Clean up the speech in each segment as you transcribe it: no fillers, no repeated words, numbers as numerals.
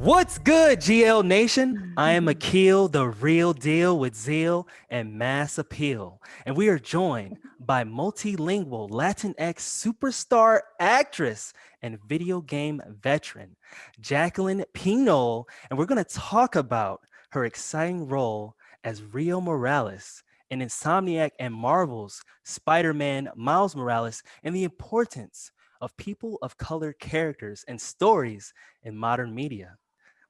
What's good, GL Nation? I am Akil, the real deal with zeal and mass appeal. And we are joined by multilingual Latinx superstar actress and video game veteran, Jacqueline Piñol. And we're going to talk about her exciting role as Rio Morales in Insomniac and Marvel's Spider-Man Miles Morales and the importance of people of color characters and stories in modern media.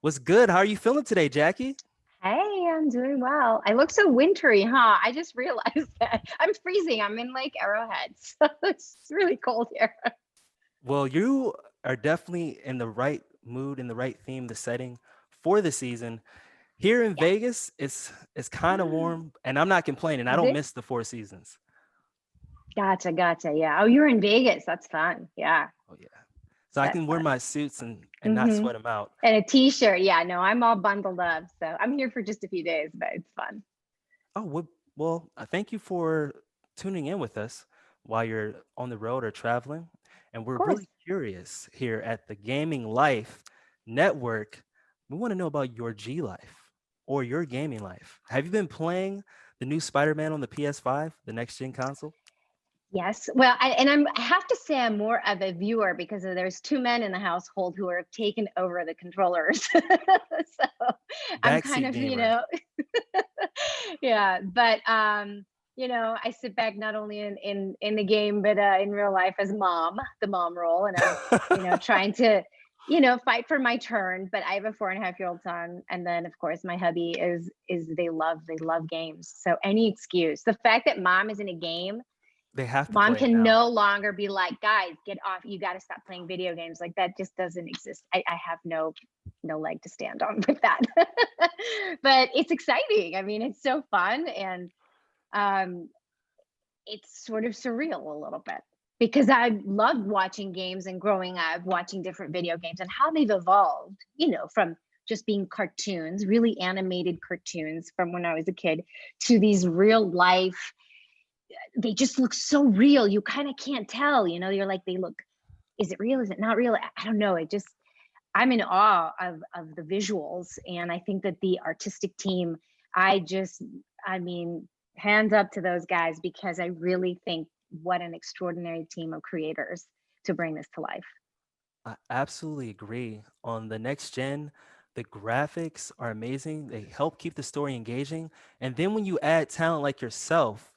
What's good? How are you feeling today, Jackie? Hey, I'm doing well. I look so wintry, huh? I just realized that. I'm freezing. I'm in like Arrowhead, so it's really cold here. Well, you are definitely in the right mood, in the right theme, the setting for the season. Here in Yeah. Vegas, it's kind of warm, and I'm not complaining. I Is don't it? miss the Four Seasons. Gotcha, gotcha. Yeah. Oh, you're in Vegas. That's fun. Yeah, Oh yeah, so I that's can wear fun. my suits and not Mm-hmm. sweat them out. And a t-shirt. Yeah, no, I'm all bundled up. So I'm here for just a few days, but it's fun. Oh well, thank you for tuning in with us while you're on the road or traveling, and Of we're course. really curious here at the Gaming Life Network. We want to know about your G life or your gaming life. Have you been playing the new Spider-Man on the PS5, the next gen console? Yes. Well, I have to say I'm more of a viewer because there's two men in the household who are taken over the controllers. So I'm kind Backseat of, gamer. yeah, but I sit back not only in the game but in real life as mom, the mom role, and I'm, trying to, fight for my turn. But I have a 4.5-year-old son, and then of course my hubby is they love games. So any excuse, the fact that mom is in a game, They have to mom play it can now. no longer be like, guys, get off, you got to stop playing video games. Like, that just doesn't exist. I have no leg to stand on with that. But it's exciting. I mean, it's so fun, and um it's sort of surreal a little bit because I loved watching games and growing up watching different video games and how they've evolved, from just being cartoons, really animated cartoons from when I was a kid, to these real life. They just look so real. You kind of can't tell, you're like, they look, is it real? Is it not real? I don't know. It just, I'm in awe of the visuals. And I think that the artistic team, I mean, hands up to those guys, because I really think what an extraordinary team of creators to bring this to life. I absolutely agree. On the next gen, the graphics are amazing. They help keep the story engaging. And then when you add talent like yourself,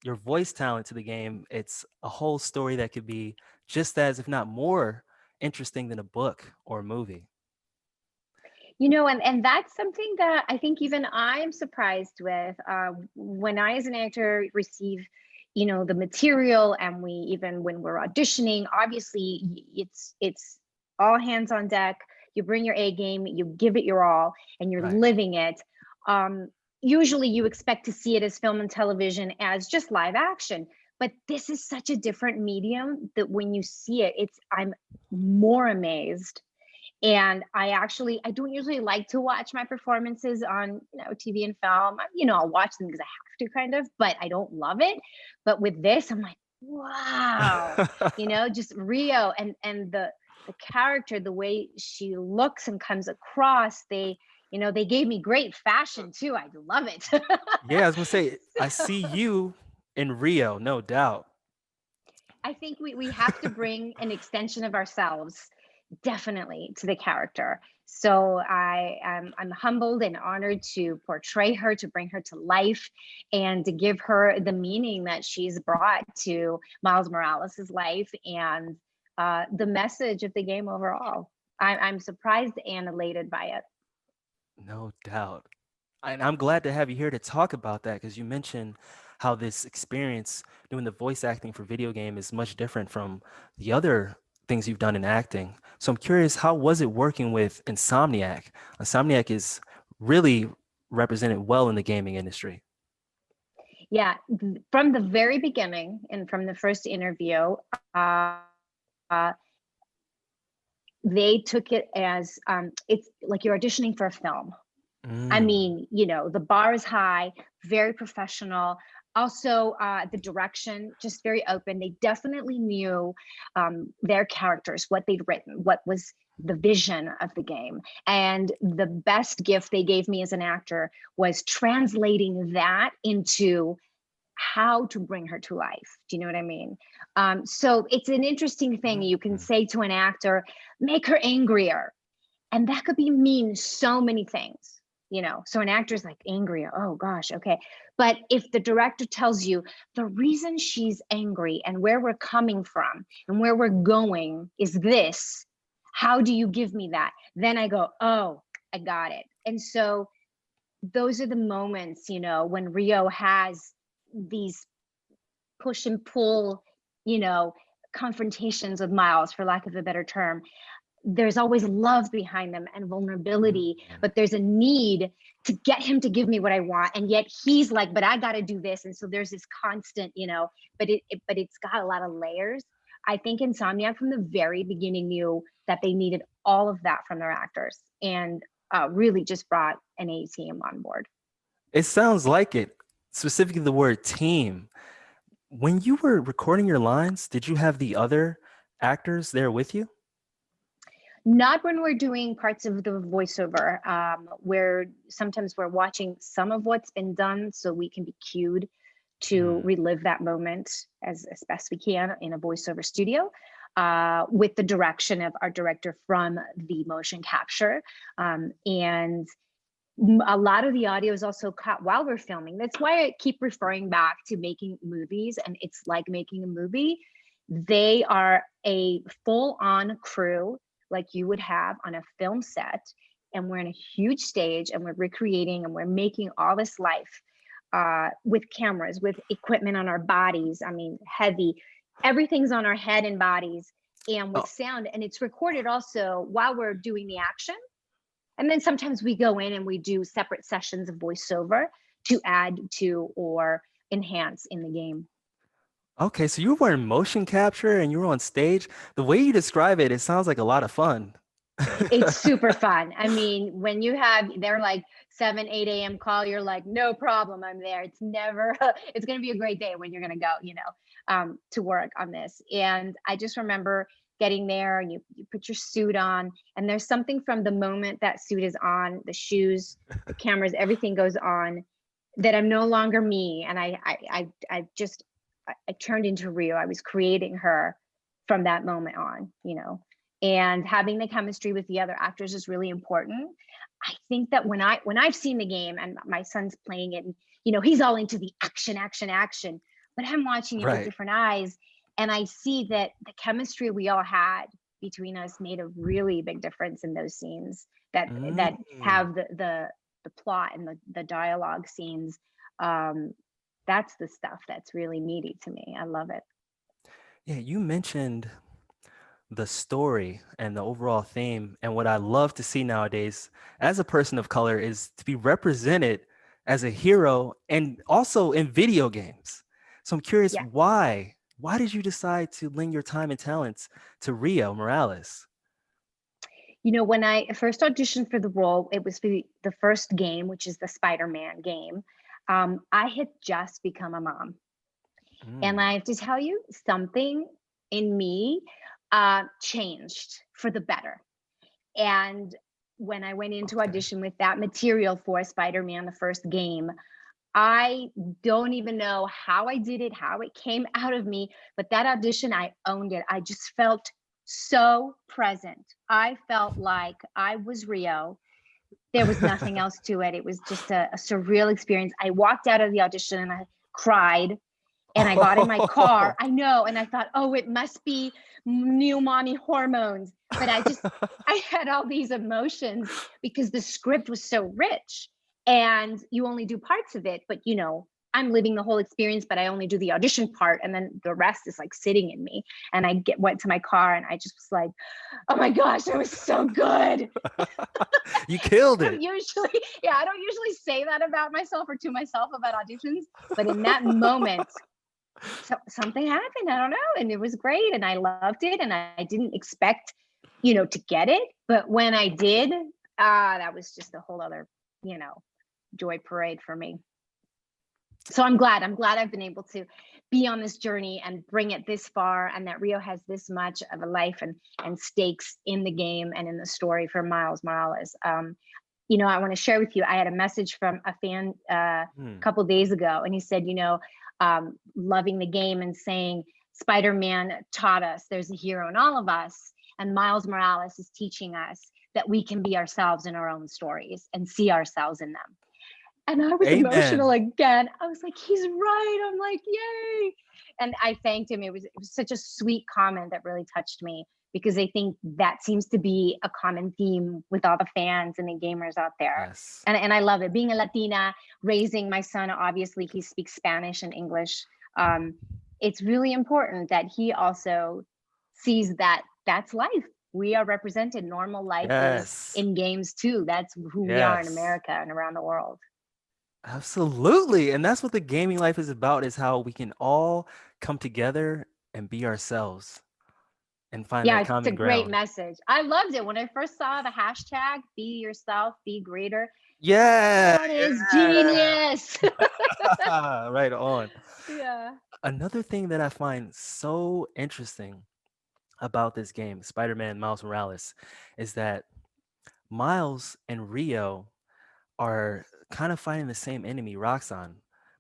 your voice talent to the game, it's a whole story that could be just as, if not more, interesting than a book or a movie. And that's something that I think even I'm surprised with. When I, as an actor, receive, the material, and we, even when we're auditioning, obviously it's all hands on deck. You bring your A game, you give it your all, and you're Right. living it. Um, Usually, you expect to see it as film and television, as just live action. But this is such a different medium that when you see it, I'm more amazed. And I don't usually like to watch my performances on, TV and film. I'll watch them because I have to, kind of, but I don't love it. But with this, I'm like, wow, just Rio, and the character, the way she looks and comes across. They gave me great fashion too. I love it. Yeah, I was gonna say, I So see you in Rio, no doubt. I think we have to bring an extension of ourselves, definitely, to the character. So I'm humbled and honored to portray her, to bring her to life, and to give her the meaning that she's brought to Miles Morales' life, and the message of the game overall. I'm surprised and elated by it. No doubt. And I'm glad to have you here to talk about that because you mentioned how this experience doing the voice acting for video game is much different from the other things you've done in acting. So I'm curious, how was it working with Insomniac? Insomniac is really represented well in the gaming industry. Yeah, from the very beginning and from the first interview, uh, uh, they took it as, it's like you're auditioning for a film. I Mm, mean, the bar is high, very professional. Also, the direction, just very open. They definitely knew their characters, what they'd written, what was the vision of the game. And the best gift they gave me as an actor was translating that into how to bring her to life. Do you know what I mean? So it's an interesting thing. You can say to an actor, make her angrier. And that could be mean so many things, you know? So an actor's like angrier, oh gosh, okay. But if the director tells you the reason she's angry and where we're coming from and where we're going is this, how do you give me that? Then I go, oh, I got it. And so those are the moments, you know, when Rio has these push and pull, you know, confrontations with Miles, for lack of a better term. There's always love behind them and vulnerability, but there's a need to get him to give me what I want. And yet he's like, but I got to do this. And so there's this constant, you know, but it's got a lot of layers. I think Insomniac from the very beginning knew that they needed all of that from their actors, and really just brought an A team on board. It sounds like it, specifically the word team. When you were recording your lines, did you have the other actors there with you? Not when we're doing parts of the voiceover, where sometimes we're watching some of what's been done so we can be cued to relive that moment as best we can in a voiceover studio, with the direction of our director from the motion capture. And a lot of the audio is also cut while we're filming. That's why I keep referring back to making movies, and it's like making a movie. They are a full-on crew like you would have on a film set, and we're in a huge stage and we're recreating and we're making all this life with cameras, with equipment on our bodies. I mean, heavy, everything's on our head and bodies, and with sound. And it's recorded also while we're doing the action. And then sometimes we go in and we do separate sessions of voiceover to add to or enhance in the game. Okay, so you were in motion capture and you were on stage. The way you describe it, it sounds like a lot of fun. It's super fun. I mean, when you have, they're like 7, 8 a.m. call, you're like, no problem, I'm there. It's never, it's going to be a great day when you're going to go, you know, to work on this. And I just remember getting there, and you put your suit on, and there's something from the moment that suit is on, the shoes, the cameras, everything goes on, that I'm no longer me. And I turned into Rio. I was creating her from that moment on, you know. And having the chemistry with the other actors is really important. I think that when I've seen the game and my son's playing it, and you know, he's all into the action, but I'm watching it with different eyes, and I see that the chemistry we all had between us made a really big difference in those scenes that have the plot and the dialogue scenes. That's the stuff that's really meaty to me. I love it. Yeah, you mentioned the story and the overall theme. And what I love to see nowadays as a person of color is to be represented as a hero and also in video games. So I'm curious, Yeah. why did you decide to lend your time and talents to Rio Morales? You know, when I first auditioned for the role, it was for the first game, which is the Spider-Man game. I had just become a mom. And I have to tell you, something in me changed for the better. And when I went into audition with that material for Spider-Man, the first game, I don't even know how I did it, how it came out of me, but that audition, I owned it. I just felt so present. I felt like I was Rio. There was nothing else to it. It was just a surreal experience. I walked out of the audition and I cried, and I got in my car. I know. And I thought, oh, it must be new mommy hormones. But I had all these emotions because the script was so rich, and you only do parts of it. But, you know, I'm living the whole experience, but I only do the audition part. And then the rest is like sitting in me. And I went to my car and I just was like, oh my gosh, that was so good. You killed it. I don't usually say that about myself or to myself about auditions. But in that moment, something happened. I don't know. And it was great. And I loved it. And I didn't expect, you know, to get it. But when I did, that was just a whole other, you know, joy parade for me. So I'm glad I've been able to be on this journey and bring it this far, and that Rio has this much of a life and stakes in the game and in the story for Miles Morales. You know, I want to share with you, I had a message from a fan a couple days ago, and he said, you know, loving the game and saying, Spider-Man taught us there's a hero in all of us, and Miles Morales is teaching us that we can be ourselves in our own stories and see ourselves in them. And I was emotional again. I was like, he's right. I'm like, yay. And I thanked him. It was such a sweet comment that really touched me, because I think that seems to be a common theme with all the fans and the gamers out there. Yes. And I love it. Being a Latina, raising my son, obviously he speaks Spanish and English. It's really important that he also sees that that's life. We are represented. Normal life is in games too. That's who we are in America and around the world. Absolutely. And that's what the gaming life is about, is how we can all come together and be ourselves and find that It's a common great ground. message. I loved it when I first saw the hashtag be yourself, be greater. Yeah. That is genius. Right on. Yeah. Another thing that I find so interesting about this game, Spider-Man Miles Morales, is that Miles and Rio are kind of fighting the same enemy, Roxxon,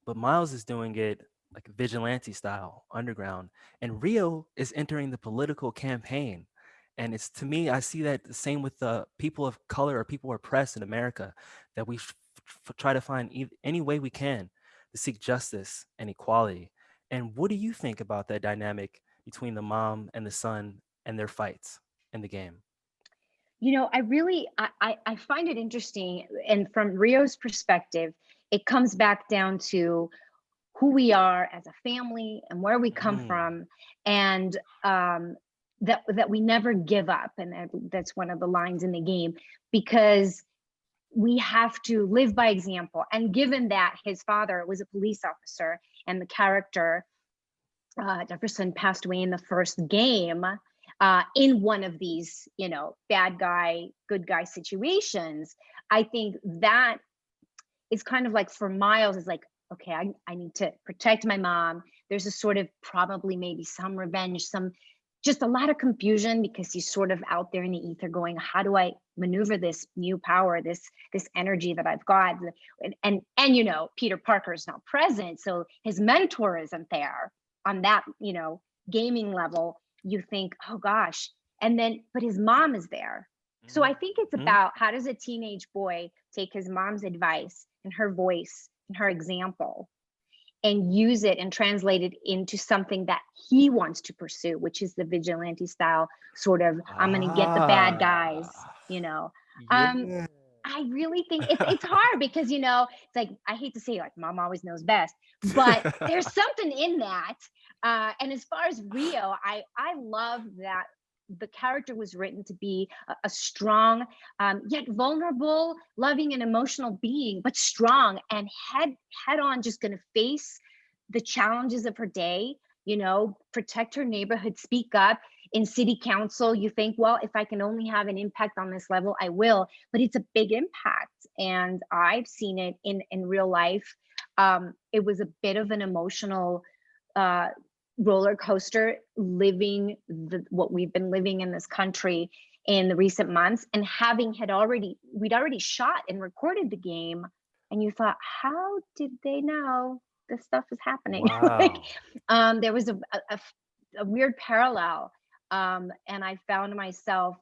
but Miles is doing it like vigilante style, underground, and Rio is entering the political campaign. And it's, to me, I see that the same with the people of color or people oppressed in America, that we try to find any way we can to seek justice and equality. And what do you think about that dynamic between the mom and the son and their fights in the game? You know, I really, I find it interesting. And from Rio's perspective, it comes back down to who we are as a family and where we come from, and that we never give up. And that's one of the lines in the game, because we have to live by example. And given that his father was a police officer, and the character Jefferson passed away in the first game, in one of these, you know, bad guy, good guy situations, I think that is kind of like, for Miles, is like, okay, I need to protect my mom. There's a sort of probably maybe some revenge, some just a lot of confusion, because he's sort of out there in the ether going, how do I maneuver this new power, this energy that I've got? And you know, Peter Parker is not present, so his mentor isn't there on that, you know, gaming level. You think, oh gosh. And then, but his mom is there. So I think it's about, how does a teenage boy take his mom's advice and her voice and her example and use it and translate it into something that he wants to pursue, which is the vigilante style sort of, I'm going to get the bad guys, you know. Yeah. I really think it's hard, because, you know, it's like, I hate to say, like, mom always knows best, but there's something in that. And as far as Rio, I love that the character was written to be a strong, yet vulnerable, loving and emotional being, but strong and head on, just going to face the challenges of her day, you know, protect her neighborhood, speak up. In city council, you think, well, if I can only have an impact on this level, I will, but it's a big impact. And I've seen it in real life. It was a bit of an emotional roller coaster, living what we've been living in this country in the recent months, and we'd already shot and recorded the game, and you thought, how did they know this stuff is happening? Wow. Like, there was a weird parallel, and I found myself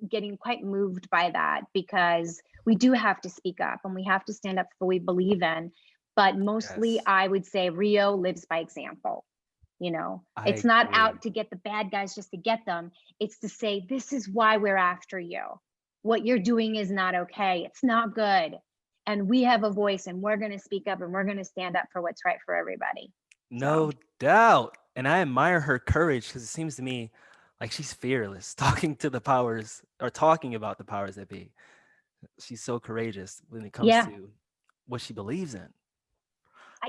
getting quite moved by that, because we do have to speak up and we have to stand up for what we believe in. But mostly, I would say Rio lives by example. You know, it's not out to get the bad guys just to get them. It's to say, this is why we're after you. What you're doing is not okay. It's not good. And we have a voice, and we're going to speak up, and we're going to stand up for what's right for everybody. No doubt. And I admire her courage, because it seems to me like she's fearless talking to the powers, or talking about the powers that be. She's so courageous when it comes to what she believes in.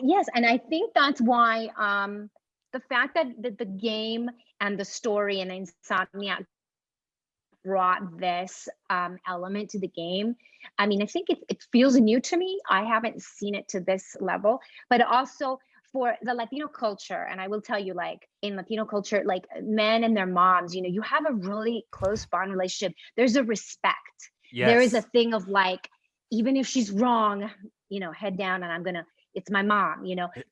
Yes. And I think that's why the fact that the game and the story and Insomniac brought this element to the game. I mean, I think it feels new to me. I haven't seen it to this level, but also for the Latino culture, and I will tell you, like in Latino culture, like men and their moms, you have a really close bond relationship. There's a respect. There is a Yes. thing of like, even if she's wrong, head down, and it's my mom,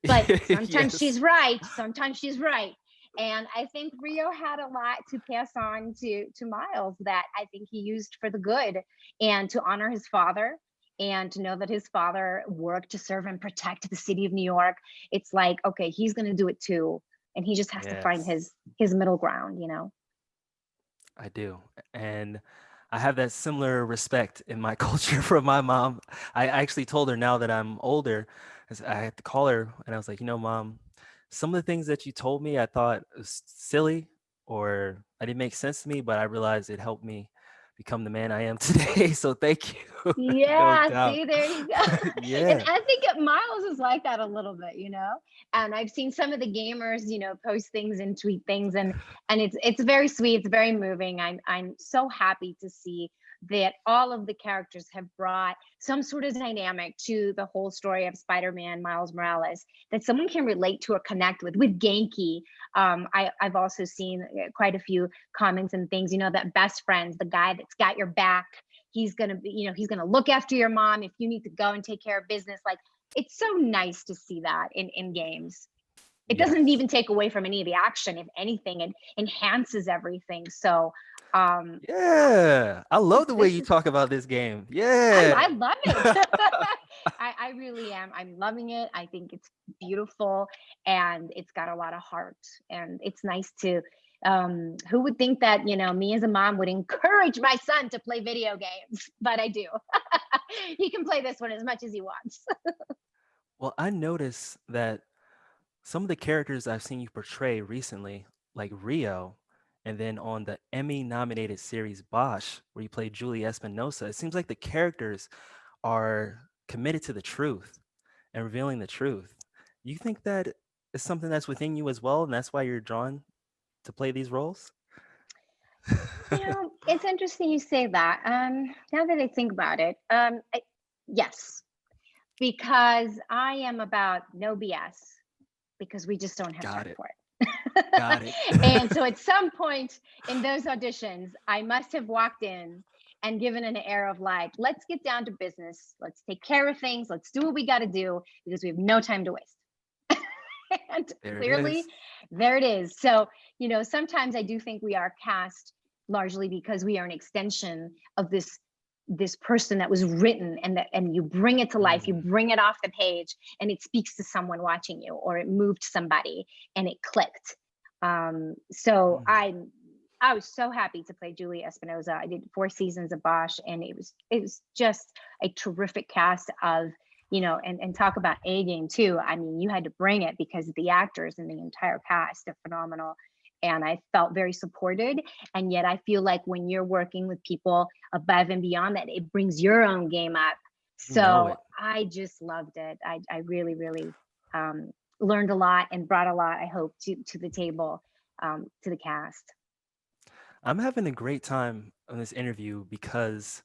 but sometimes Yes. she's right. Sometimes she's right. And I think Rio had a lot to pass on to Miles that I think he used for the good, and to honor his father, and to know that his father worked to serve and protect the city of New York. It's like, okay, he's going to do it too, and he just has to find Yes. his middle ground. I do. And I have that similar respect in my culture from my mom. I actually told her now that I'm older, I had to call her and I was like, mom, some of the things that you told me, I thought was silly or I didn't make sense to me, but I realized it helped me become the man I am today. So thank you. No Yeah, doubt. see, there you go. And Yeah. I think Miles is like that a little bit. And I've seen some of the gamers, post things and tweet things, and it's very sweet, it's very moving. I'm so happy to see that all of the characters have brought some sort of dynamic to the whole story of Spider-Man Miles Morales that someone can relate to or connect with Genki. I've also seen quite a few comments and things, that best friends, the guy that's got your back, he's going to be, he's going to look after your mom if you need to go and take care of business. Like, it's so nice to see that in games. It doesn't Yes. even take away from any of the action. If anything, it enhances everything. So um Yeah. I love the way this you is talk about this game. I Yeah. love it. I really am. I'm loving it. I think it's beautiful, and it's got a lot of heart, and it's nice to who would think that, me as a mom would encourage my son to play video games, but I do. He can play this one as much as he wants. Well, I noticed that some of the characters I've seen you portray recently, like Rio, and then on the Emmy-nominated series Bosch, where you play Julie Espinosa, it seems like the characters are committed to the truth and revealing the truth. You think that is something that's within you as well, and that's why you're drawn to play these roles? It's interesting you say that. Now that I think about it, yes, because I am about no BS, because we just don't have Got time it. for it. Got it. And so at some point in those auditions, I must have walked in and given an air of like, let's get down to business. Let's take care of things. Let's do what we got to do, because we have no time to waste. And There it clearly, is. there it is. So, sometimes I do think we are cast largely because we are an extension of this person that was written, and you bring it to life, you Mm, bring it off the page, and it speaks to someone watching you, or it moved somebody and it clicked. So mm. I was so happy to play Julie Espinosa. I did 4 seasons of Bosch, and it was just a terrific cast of, and talk about A game too. I mean, you had to bring it, because the actors and the entire cast are phenomenal. And I felt very supported. And yet I feel like when you're working with people above and beyond that, it brings your own game up. You know So it. I just loved it. I really, really learned a lot and brought a lot, I hope, to the table, to the cast. I'm having a great time on this interview because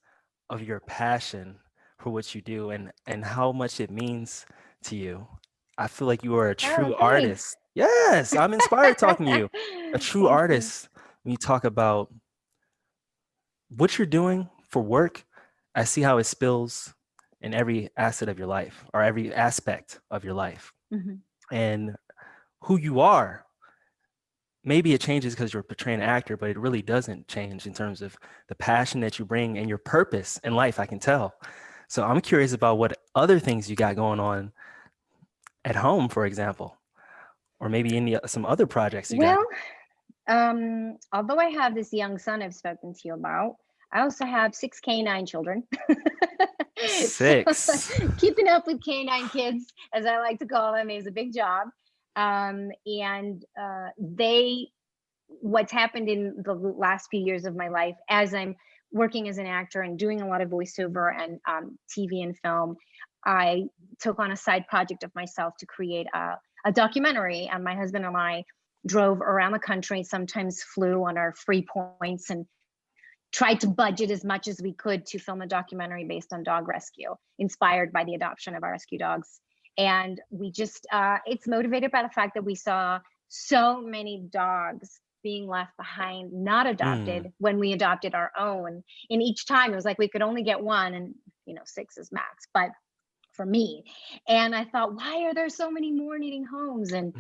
of your passion for what you do and how much it means to you. I feel like you are a Oh, true thanks. artist. Yes, I'm inspired talking to you. A true Thank you. artist. When you talk about what you're doing for work, I see how it spills in every asset of your life or every aspect of your life. Mhm. And who you are, maybe it changes because you're portraying an actor, but it really doesn't change in terms of the passion that you bring and your purpose in life, I can tell. So I'm curious about what other things you got going on at home, for example, or maybe some other projects you got. Well, although I have this young son I've spoken to you about, I also have 6 canine children. So 6. keeping up with canine kids, as I like to call them, is a big job. And what's happened in the last few years of my life, as I'm working as an actor and doing a lot of voiceover and TV and film, I took on a side project of myself to create a documentary. And my husband and I drove around the country, sometimes flew on our free points, and tried to budget as much as we could to film a documentary based on dog rescue, inspired by the adoption of our rescue dogs. And we just, it's motivated by the fact that we saw so many dogs being left behind, not adopted, when we adopted our own. And each time it was like we could only get one, and 6 is max, but for me. And I thought, why are there so many more needing homes? And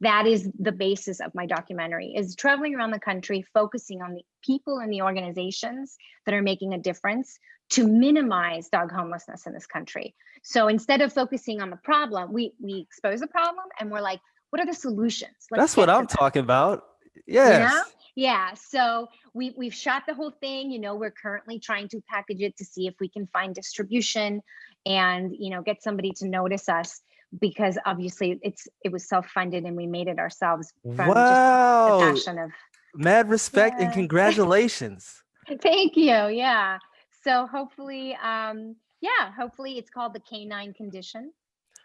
that is the basis of my documentary, is traveling around the country, focusing on the people and the organizations that are making a difference to minimize dog homelessness in this country. So instead of focusing on the problem, we expose the problem and we're like, what are the solutions? That's what I'm talking about. Yes. Yeah. So we've shot the whole thing. We're currently trying to package it to see if we can find distribution and, get somebody to notice us, because obviously it was self-funded and we made it ourselves from just the passion of. Mad respect and congratulations. Thank you. Yeah. So hopefully, hopefully it's called The Canine Condition,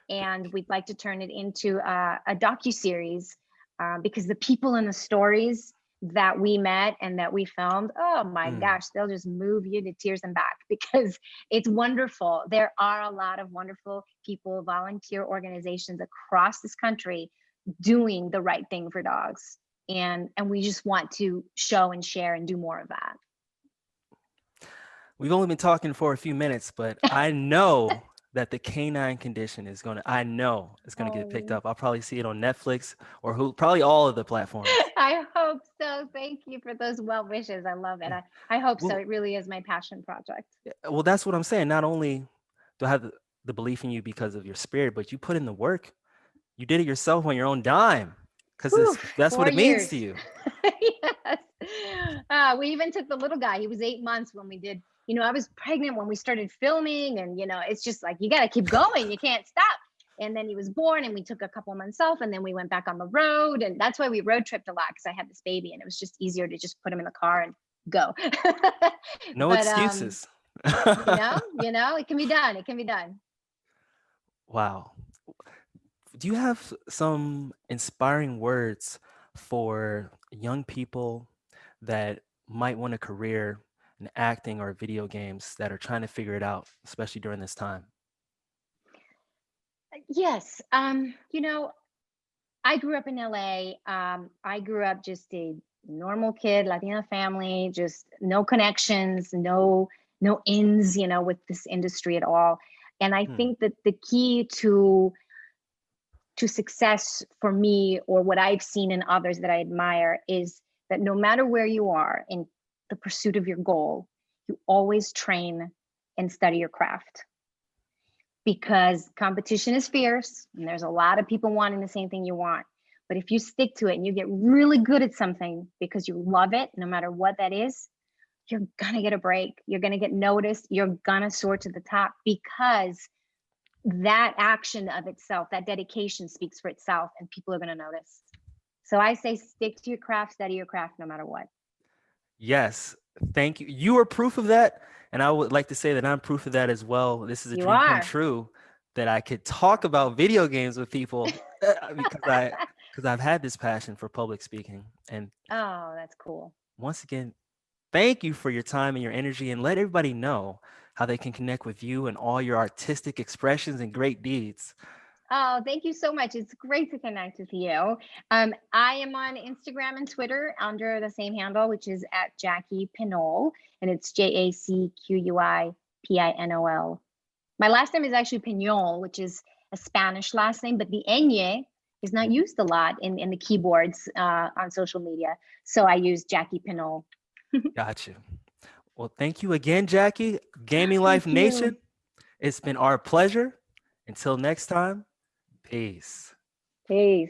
and we'd like to turn it into a docuseries, because the people and the stories that we met and that we filmed, oh my gosh, they'll just move you to tears and back, because it's wonderful. There are a lot of wonderful people, volunteer organizations across this country doing the right thing for dogs. And we just want to show and share and do more of that. We've only been talking for a few minutes, but I know that The Canine Condition is going to get picked up. I'll probably see it on Netflix or probably all of the platforms. I hope so. Thank you for those well wishes. I love it. I hope so. It really is my passion project. Well, that's what I'm saying. Not only do I have the belief in you because of your spirit, but you put in the work. You did it yourself on your own dime, because that's what it means to you. Yes. We even took the little guy. He was 8 months when we did. I was pregnant when we started filming, and it's just like, you got to keep going. You can't stop. And then he was born, and we took a couple months off, and then we went back on the road. And that's why we road tripped a lot, because I had this baby, and it was just easier to just put him in the car and go. No excuses. It can be done. It can be done. Wow. Do you have some inspiring words for young people that might want a career in acting or video games that are trying to figure it out, especially during this time? Yes. I grew up in LA. I grew up just a normal kid, Latina family, just no connections, no ins, with this industry at all. And I think that the key to success for me, or what I've seen in others that I admire, is that no matter where you are in the pursuit of your goal, you always train and study your craft, because competition is fierce and there's a lot of people wanting the same thing you want. But if you stick to it and you get really good at something because you love it, no matter what that is, you're gonna get a break. You're gonna get noticed. You're gonna soar to the top, because that action of itself, that dedication, speaks for itself, and people are gonna notice. So I say, stick to your craft, study your craft, no matter what. Yes, thank you. You are proof of that, and I would like to say that I'm proof of that as well. This is a dream come true, that I could talk about video games with people because I've had this passion for public speaking. And oh, that's cool. Once again, thank you for your time and your energy, and let everybody know how they can connect with you and all your artistic expressions and great deeds. Oh, thank you so much. It's great to connect with you. I am on Instagram and Twitter under the same handle, which is at Jackie Piñol, and it's JACQUIPINOL. My last name is actually Piñol, which is a Spanish last name, but the ñ is not used a lot in the keyboards on social media. So I use Jackie Piñol. Got you. Well, thank you again, Jackie. Gaming Life Nation, it's been our pleasure. Until next time. Peace. Peace.